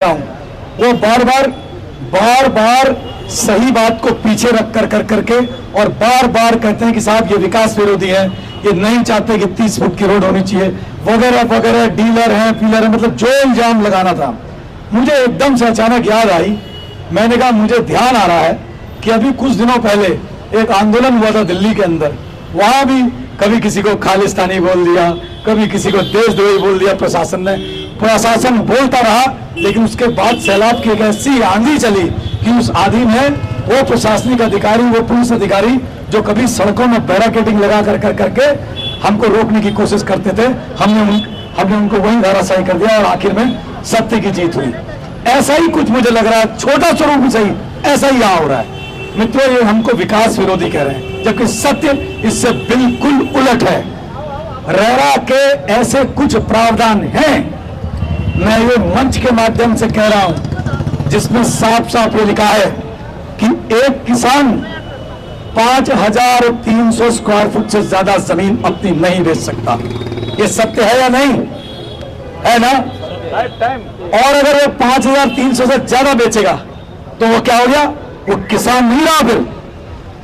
हूं, वो बार बार सही बात को पीछे रख कर करके और बार बार कहते हैं कि साहब ये विकास विरोधी है, ये नहीं चाहते कि 30 फुट की रोड होनी चाहिए वगैरह वगैरह, डीलर हैं पीलर हैं, मतलब जो इल्जाम लगाना था। मुझे एकदम से अचानक याद आई, मैंने कहा मुझे ध्यान आ रहा है कि अभी कुछ दिनों पहले एक आंदोलन हुआ था दिल्ली के अंदर, वहां भी कभी किसी को खालिस्तानी बोल दिया, कभी किसी को देशद्रोही बोल दिया प्रशासन ने। प्रशासन बोलता रहा, लेकिन उसके बाद सैलाब की एक ऐसी आंधी चली कि उस आंधी में वो प्रशासनिक अधिकारी, वो पुलिस अधिकारी जो कभी सड़कों में बैरिकेडिंग लगा करके हमको रोकने की कोशिश करते थे, हमने उनको वहीं धराशायी कर दिया और आखिर में सत्य की जीत हुई। ऐसा ही कुछ मुझे लग रहा है, छोटा स्वरूप भी सही, ऐसा ही यहां हो रहा है। मित्रों, ये हमको विकास विरोधी कह रहे हैं, जबकि सत्य इससे बिल्कुल उलट है। रेरा के ऐसे कुछ प्रावधान हैं, मैं ये मंच के माध्यम से कह रहा हूं, जिसमें साफ साफ ये लिखा है कि एक किसान 5300 स्क्वायर फुट से ज्यादा जमीन अपनी नहीं बेच सकता। ये सत्य है या नहीं है ना? और अगर वो 5300 से ज्यादा बेचेगा तो वो क्या हो गया? वो किसान नहीं रहा,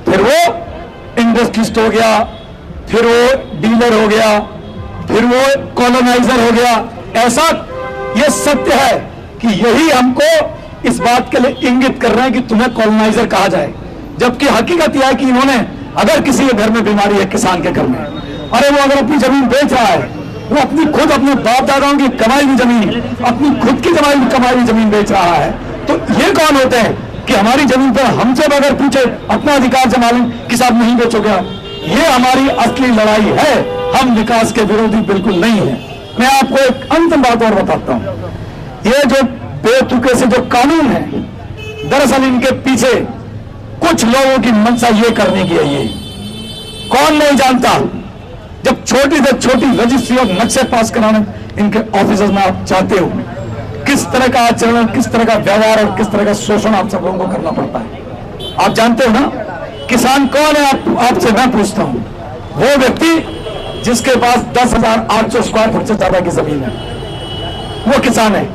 फिर वो इंडस्ट्रिस्ट हो गया, फिर वो डीलर हो गया, फिर वो कॉलोनाइजर हो गया। ऐसा ये सत्य है कि यही हमको इस बात के लिए इंगित कर रहे हैं कि तुम्हें कॉलोनाइजर कहा जाए, जबकि हकीकत यह है कि इन्होंने, अगर किसी के घर में बीमारी है, किसान के घर में, अरे वो अगर अपनी जमीन बेच रहा है, वो अपनी खुद अपने बाप दादाओं की कमाई हुई जमीन, अपनी खुद की कमाई हुई जमीन बेच रहा है, तो ये कौन होते हैं कि हमारी जमीन पर हमसे अगर पूछे अपना अधिकार जमा लें कि साहब नहीं बेचोगे? ये हमारी असली लड़ाई है, हम विकास के विरोधी बिल्कुल नहीं है। मैं आपको एक अंतिम बात और बताता हूं, ये जो बेतुके से जो कानून है, दरअसल इनके पीछे कुछ लोगों की मंशा ये करने की है। ये कौन नहीं जानता? जब छोटी से छोटी रजिस्ट्री और नक्शे पास कराने इनके ऑफिस में आप चाहते हो, किस तरह का आचरण, किस तरह का व्यवहार और किस तरह का शोषण आप सब लोगों को करना पड़ता है। आप जानते हो ना किसान कौन है? आपसे मैं पूछता हूं, वो व्यक्ति जिसके पास 10,800 स्क्वायर फुट से ज्यादा की जमीन है, वो किसान है।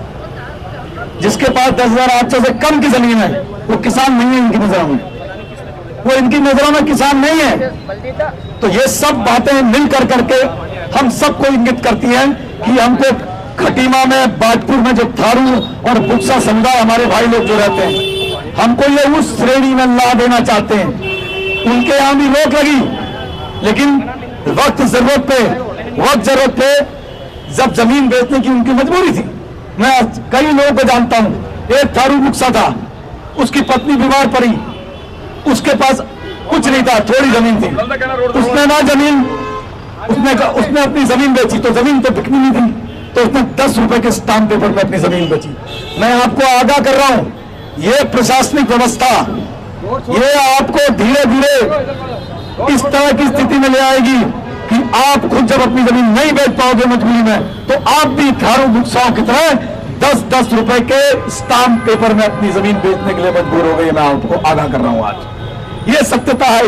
जिसके पास 10,800 से कम की जमीन है, वो किसान नहीं है इनकी नजरों में, वो इनकी नजरों में किसान नहीं है। तो ये सब बातें मिलकर करके हम सबको इंगित करती हैं कि हमको खटीमा में, बाजपुर में जो थारू और बुक्सा समुदाय हमारे भाई लोग जो रहते हैं, हमको ये उस श्रेणी में ला देना चाहते हैं। उनके यहां भी रोक लगी, लेकिन वक्त जरूरत पे जब जमीन बेचने की उनकी मजबूरी थी। मैं कई लोगों को जानता हूं, एक थारू बुक्सा था, उसकी पत्नी बीमार पड़ी, उसके पास कुछ नहीं था, थोड़ी जमीन थी, उसने अपनी जमीन बेची, तो जमीन तो बिकनी नहीं थी, तो उसने 10 रुपए के स्टाम्प पेपर में अपनी जमीन बेची। मैं आपको आगाह कर रहा हूं, ये प्रशासनिक व्यवस्था ये आपको धीरे धीरे इस तरह की स्थिति में ले आएगी कि आप खुद जब अपनी जमीन नहीं बेच पाओगे मजबूरी में, तो आप भी थारू बुक्साओं की तरह 10-10 रुपए के स्टाम्प पेपर में अपनी जमीन बेचने के लिए मजबूर हो गई। मैं आपको आगाह कर रहा हूं आज। ये सत्यता है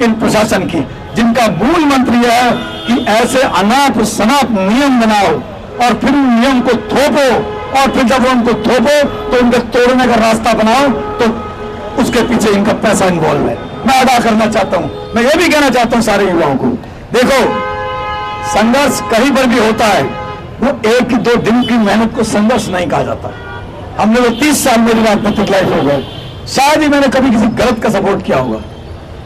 इन प्रशासन की, जिनका मूल मंत्र यह है कि ऐसे अनाप शनाप नियम बनाओ और फिर उन नियम को थोपो, और फिर जब उनको थोपो तो उनको तोड़ने का रास्ता बनाओ, तो उसके पीछे इनका पैसा इन्वॉल्व है। मैं अदा करना चाहता हूं, मैं ये भी कहना चाहता हूं सारे युवाओं को, देखो संघर्ष कहीं पर भी होता है, वो 1-2 दिन की मेहनत को संघर्ष नहीं कहा जाता। हमने वो 30 साल मेरी राजनीतिक लाइफ हो गए, शायद ही मैंने कभी किसी गलत का सपोर्ट किया होगा।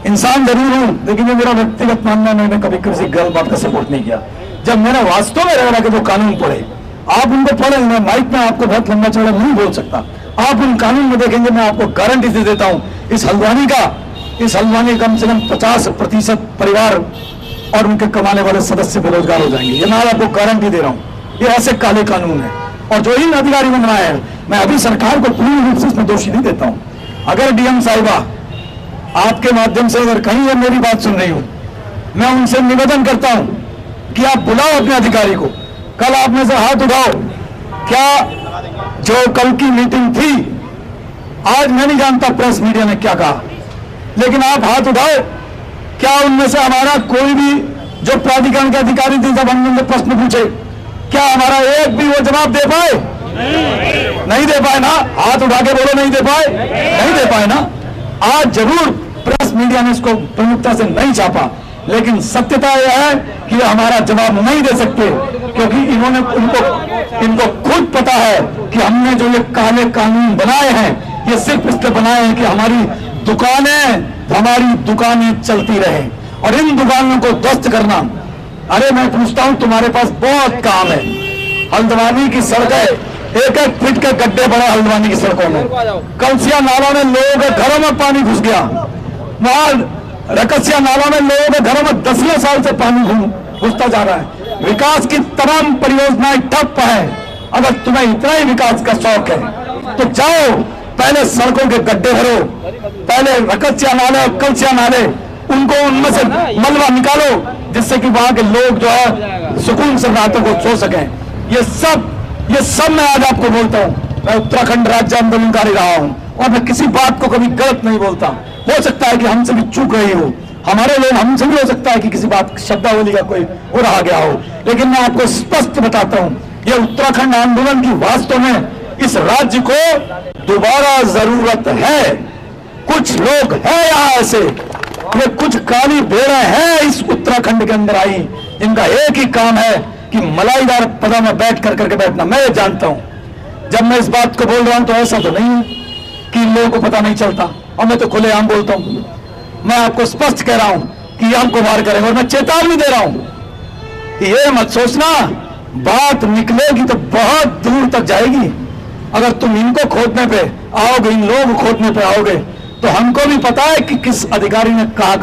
इंसान जरूर हूं, लेकिन ये मेरा व्यक्तिगत मानना है, मैंने कभी किसी गलत बात का सपोर्ट नहीं किया। जब मैंने वास्तव में रह के जो कानून पढ़े, आप उनको पढ़े, मैं माइक में आपको बहुत लंबा चौड़ा नहीं बोल सकता, आप उन कानून में देखेंगे, मैं आपको गारंटी दे देता हूं, इस हल्द्वानी कम से कम 50% परिवार और उनके कमाने वाले सदस्य बेरोजगार हो जाएंगे। ये मैं आपको गारंटी दे रहा हूं। ये ऐसे काले कानून है, और जो इन अधिकारी ने बनाया है, मैं अभी सरकार को पूर्ण रूप से इसमें दोषी नहीं देता हूं। अगर डीएम साहिबा आपके माध्यम से अगर कहीं ये मेरी बात सुन रही हूं, मैं उनसे निवेदन करता हूं कि आप बुलाओ अपने अधिकारी को, कल आप में से हाथ उठाओ। क्या जो कल की मीटिंग थी, आज मैं नहीं जानता प्रेस मीडिया ने क्या कहा, लेकिन आप हाथ उठाओ, क्या उनमें से हमारा कोई भी जो प्राधिकरण के अधिकारी थे, जब हमने प्रश्न पूछे, क्या हमारा एक भी वो जवाब दे पाए? नहीं दे पाए ना, हाथ उठा के बोलो नहीं दे पाए, नहीं दे पाए ना। आज जरूर प्रेस मीडिया ने इसको प्रमुखता से नहीं छापा, लेकिन सत्यता यह है कि ये हमारा जवाब नहीं दे सकते, क्योंकि इनको खुद पता है कि हमने जो ये काले कानून बनाए हैं ये सिर्फ इसलिए बनाए हैं कि हमारी दुकानें चलती रहे और इन दुकानों को ध्वस्त करना। अरे मैं पूछता हूं, तुम्हारे पास बहुत काम है। हल्द्वानी की सड़कें 1-1 फीट के गड्ढे पड़े हल्द्वानी की सड़कों में। कलसिया नाला में लोगों के घरों में पानी घुस गया। वहां रकसिया नाला में लोगों के घरों में 10 साल से पानी घुसता जा रहा है। विकास की तमाम परियोजनाएं ठप है। अगर तुम्हें इतना ही विकास का शौक है तो जाओ, पहले सड़कों के गड्ढे भरो, पहले रकसिया नाले और कलसिया नाले उनको उनमें से मलबा निकालो, जिससे कि वहां के लोग जो है सुकून से रातों को सो सकें। ये सब मैं आज आपको बोलता हूं। मैं उत्तराखंड राज्य आंदोलनकारी रहा हूं और मैं किसी बात को कभी गलत नहीं बोलता। हो सकता है कि हमसे भी चूक रही हो, हमारे लोग हमसे भी हो सकता है कि किसी बात शब्दावली का कोई हो रहा गया हो, लेकिन मैं आपको स्पष्ट बताता हूं, ये उत्तराखंड आंदोलन की वास्तव में इस राज्य को दोबारा जरूरत है। कुछ लोग हैं यहाँ ऐसे, ये कुछ काली भेड़ें हैं इस उत्तराखंड के अंदर आई, जिनका एक ही काम है कि मलाईदार पदा में बैठ करके बैठना। मैं ये जानता हूं, जब मैं इस बात को बोल रहा हूं तो ऐसा तो नहीं है कि लोगों को पता नहीं चलता, और मैं तो खुलेआम बोलता हूं। मैं आपको स्पष्ट कह रहा हूं कि ये हमको मार करेंगे, और मैं चेतावनी दे रहा हूं कि ये मत सोचना बात निकलेगी तो बहुत दूर तक जाएगी। अगर तुम इनको खोदने पे आओगे, इन लोगों को खोदने पे आओगे, तो हमको भी पता है कि किस अधिकारी ने कहा